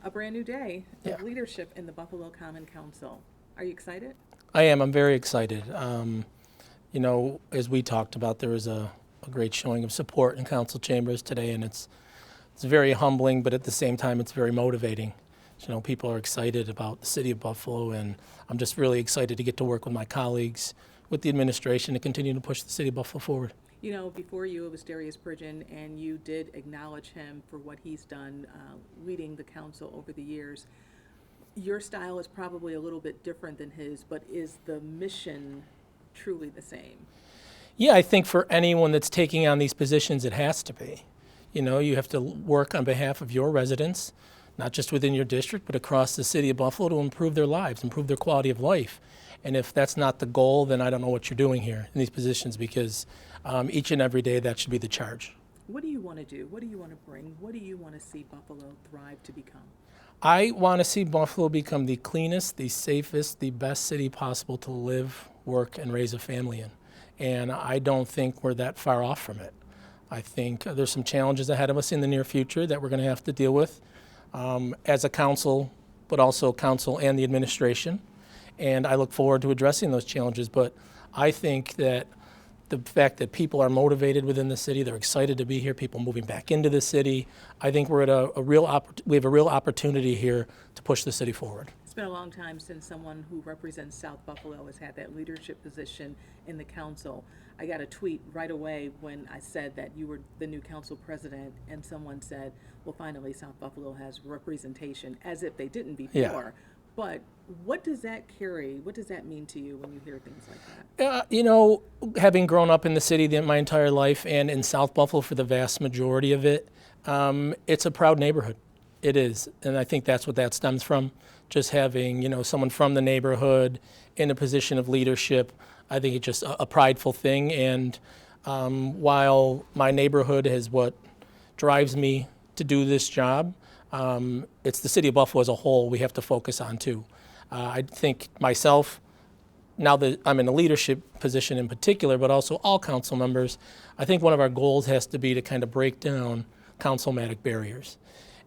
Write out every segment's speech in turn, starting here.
A brand new day Yeah. of leadership in the Buffalo Common Council. Are you excited? I am. I'm very excited. As we talked about, there was a great showing of support in council chambers today, and it's very humbling, but at the same time, it's very motivating. People are excited about the city of Buffalo, and I'm just really excited to get to work with my colleagues, with the administration, to continue to push the city of Buffalo forward. You know, before you, it was Darius Pridgeon, and you did acknowledge him for what he's done leading the council over the years. Your style is probably a little bit different than his, but is the mission truly the same? Yeah, I think for anyone that's taking on these positions, it has to be. You have to work on behalf of your residents, not just within your district, but across the city of Buffalo to improve their lives, improve their quality of life. And if that's not the goal, then I don't know what you're doing here in these positions, because each and every day that should be the charge. What do you want to do? What do you want to bring? What do you want to see Buffalo thrive to become? I want to see Buffalo become the cleanest, the safest, the best city possible to live, work, and raise a family in. And I don't think we're that far off from it. I think there's some challenges ahead of us in the near future that we're going to have to deal with as a council, but also council and the administration. And I look forward to addressing those challenges. But I think that the fact that people are motivated within the city, they're excited to be here, people moving back into the city, I think we're at we have a real opportunity here to push the city forward. It's been a long time since someone who represents South Buffalo has had that leadership position in the council. I got a tweet right away when I said that you were the new council president, and someone said, well, finally South Buffalo has representation, as if they didn't before. Yeah. But what does that carry? What does that mean to you when you hear things like Having grown up in the city my entire life and in South Buffalo for the vast majority of it, it's a proud neighborhood. It is. And I think that's what that stems from. Just having, someone from the neighborhood in a position of leadership, I think it's just a prideful thing. And while my neighborhood is what drives me to do this job, it's the city of Buffalo as a whole we have to focus on too. I think myself, now that I'm in a leadership position in particular, but also all council members, I think one of our goals has to be to kind of break down councilmatic barriers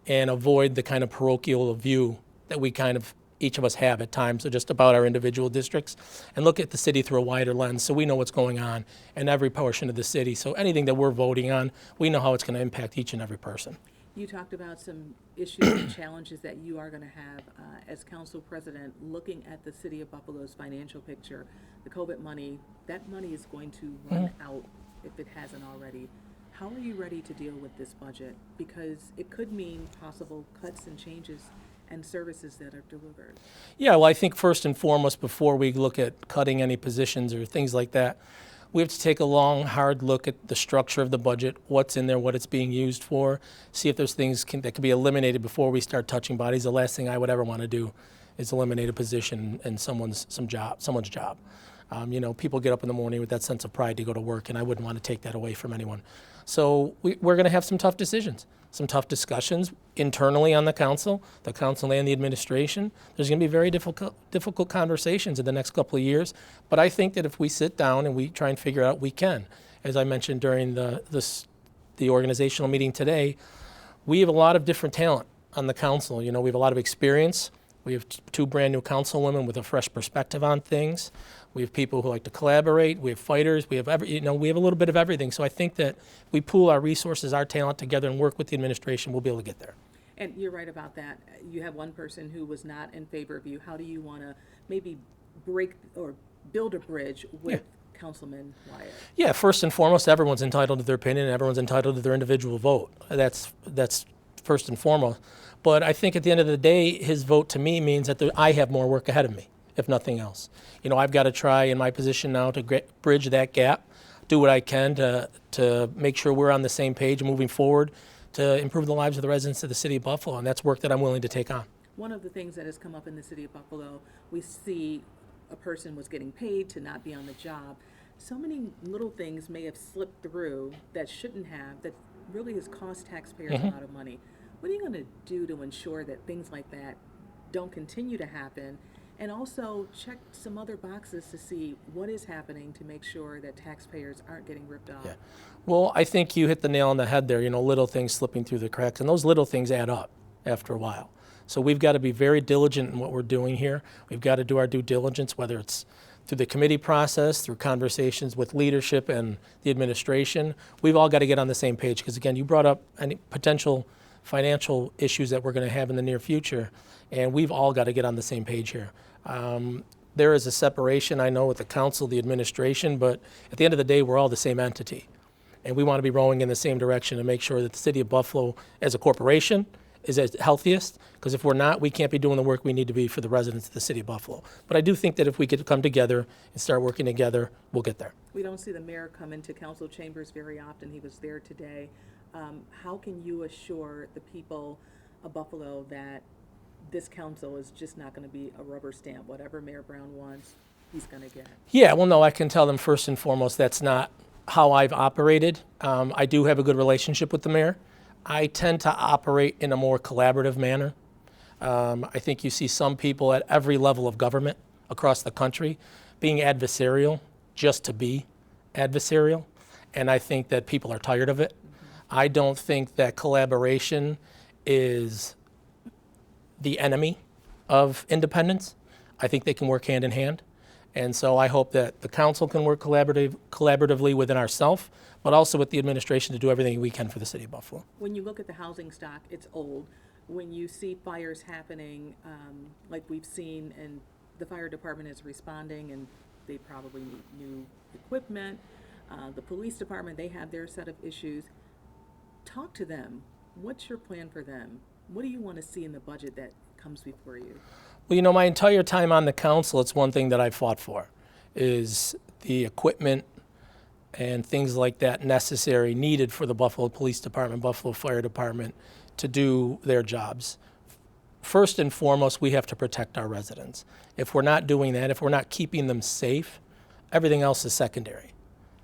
and avoid the kind of parochial view that we kind of each of us have at times, so just about our individual districts, and look at the city through a wider lens so we know what's going on in every portion of the city. So anything that we're voting on, we know how it's going to impact each and every person. You talked about some issues and challenges that you are going to have as council president, looking at the city of Buffalo's financial picture. The COVID money, that money is going to run out if it hasn't already. How are you ready to deal with this budget? Because it could mean possible cuts and changes and services that are delivered. Yeah, well, I think first and foremost, before we look at cutting any positions or things like that, we have to take a long, hard look at the structure of the budget, what's in there, what it's being used for, see if there's things that can be eliminated before we start touching bodies. The last thing I would ever want to do is eliminate a position in someone's job. People get up in the morning with that sense of pride to go to work, and I wouldn't want to take that away from anyone. So we're going to have some tough decisions, some tough discussions internally on the council and the administration. There's going to be very difficult conversations in the next couple of years. But I think that if we sit down and we try and figure out, we can. As I mentioned during the organizational meeting today, we have a lot of different talent on the council. We have a lot of experience. We have two brand new councilwomen with a fresh perspective on things. We have people who like to collaborate. We have fighters. We have we have a little bit of everything. So I think that if we pool our resources, our talent together, and work with the administration, we'll be able to get there. And you're right about that. You have one person who was not in favor of you. How do you want to maybe break or build a bridge with Councilman Wyatt? Yeah, first and foremost, everyone's entitled to their opinion, and everyone's entitled to their individual vote. That's first and foremost. But I think at the end of the day, his vote to me means that I have more work ahead of me, if nothing else. I've got to try in my position now to bridge that gap, do what I can to make sure we're on the same page moving forward to improve the lives of the residents of the city of Buffalo, and that's work that I'm willing to take on. One of the things that has come up in the city of Buffalo, we see a person was getting paid to not be on the job. So many little things may have slipped through that shouldn't have, that really has cost taxpayers a lot of money. What are you going to do to ensure that things like that don't continue to happen? And also check some other boxes to see what is happening to make sure that taxpayers aren't getting ripped off. Yeah. Well, I think you hit the nail on the head there, little things slipping through the cracks, and those little things add up after a while. So we've got to be very diligent in what we're doing here. We've got to do our due diligence, whether it's through the committee process, through conversations with leadership and the administration. We've all got to get on the same page because, again, you brought up any potential financial issues that we're going to have in the near future, and we've all got to get on the same page here. There is a separation, I know, with the council, the administration, but at the end of the day, we're all the same entity. And we want to be rowing in the same direction to make sure that the city of Buffalo, as a corporation, is at healthiest, because if we're not, we can't be doing the work we need to be for the residents of the city of Buffalo. But I do think that if we could come together and start working together, we'll get there. We don't see the mayor come into council chambers very often. He was there today. How can you assure the people of Buffalo that this council is just not going to be a rubber stamp? Whatever Mayor Brown wants, he's going to get. Yeah, well, no, I can tell them first and foremost that's not how I've operated. I do have a good relationship with the mayor. I tend to operate in a more collaborative manner. I think you see some people at every level of government across the country being adversarial just to be adversarial, and I think that people are tired of it. I don't think that collaboration is the enemy of independence. I think they can work hand in hand. And so I hope that the council can work collaboratively within ourselves, but also with the administration to do everything we can for the city of Buffalo. When you look at the housing stock, it's old. When you see fires happening, like we've seen, and the fire department is responding, and they probably need new equipment. The police department, they have their set of issues. Talk to them. What's your plan for them? What do you want to see in the budget that comes before you? Well, you know, my entire time on the council, it's one thing that I fought for, is the equipment and things like that necessary, needed for the Buffalo Police Department, Buffalo Fire Department to do their jobs. First and foremost, we have to protect our residents. If we're not doing that, if we're not keeping them safe, everything else is secondary.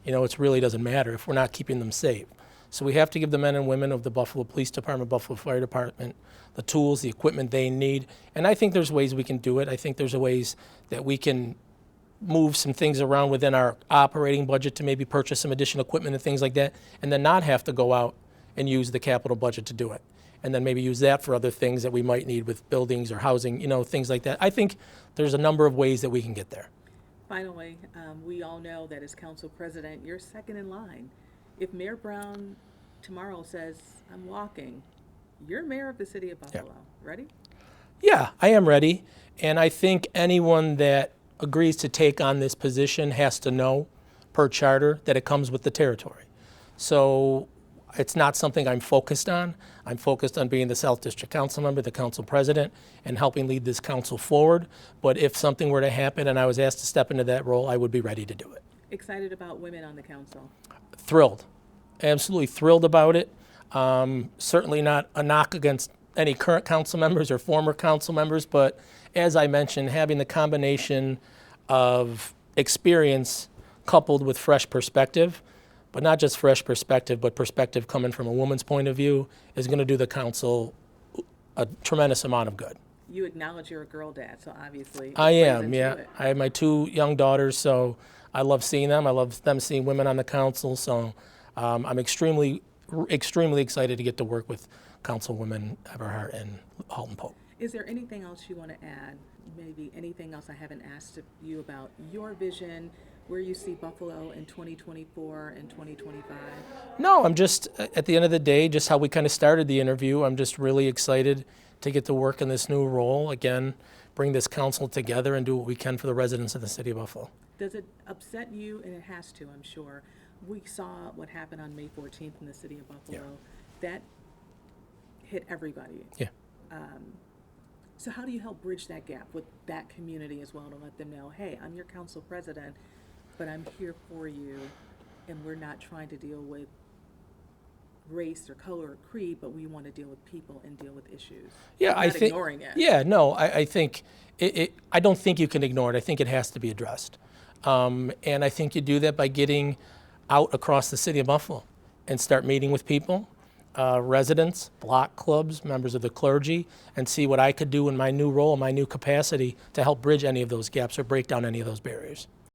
You know, it really doesn't matter if we're not keeping them safe. So we have to give the men and women of the Buffalo Police Department, Buffalo Fire Department, the tools, the equipment they need. And I think there's ways we can do it. I think there's ways that we can move some things around within our operating budget to maybe purchase some additional equipment and things like that, and then not have to go out and use the capital budget to do it. And then maybe use that for other things that we might need with buildings or housing, you know, things like that. I think there's a number of ways that we can get there. Finally, we all know that as council president, you're second in line. If Mayor Brown tomorrow says, I'm walking, you're mayor of the city of Buffalo. Yeah. Ready? Yeah, I am ready. And I think anyone that agrees to take on this position has to know, per charter, that it comes with the territory. So it's not something I'm focused on. I'm focused on being the South District Council member, the council president, and helping lead this council forward. But if something were to happen and I was asked to step into that role, I would be ready to do it. Excited about women on the council? Thrilled. Absolutely thrilled about it. Certainly not a knock against any current council members or former council members, but as I mentioned, having the combination of experience coupled with fresh perspective, but not just fresh perspective, but perspective coming from a woman's point of view, is going to do the council a tremendous amount of good. You acknowledge you're a girl dad, so obviously I am, yeah. I have my 2 young daughters, so I love seeing them. I love them seeing women on the council, so I'm extremely excited to get to work with Councilwoman Everhart and Halton Pope. Is there anything else you want to add? Maybe anything else I haven't asked you about your vision, where you see Buffalo in 2024 and 2025? No, I'm just, at the end of the day, just how we kind of started the interview, I'm just really excited to get to work in this new role. Again, bring this council together and do what we can for the residents of the city of Buffalo. Does it upset you? And it has to, I'm sure. We saw what happened on May 14th in the city of Buffalo. Yeah. That hit everybody. Yeah. So how do you help bridge that gap with that community as well, to let them know, hey, I'm your council president, but I'm here for you, and we're not trying to deal with race or color or creed, but we want to deal with people and deal with issues. Yeah, I think ignoring it. Yeah, no, I think I don't think you can ignore it. I think it has to be addressed, and I think you do that by getting out across the city of Buffalo and start meeting with people, residents, block clubs, members of the clergy, and see what I could do in my new role, my new capacity to help bridge any of those gaps or break down any of those barriers.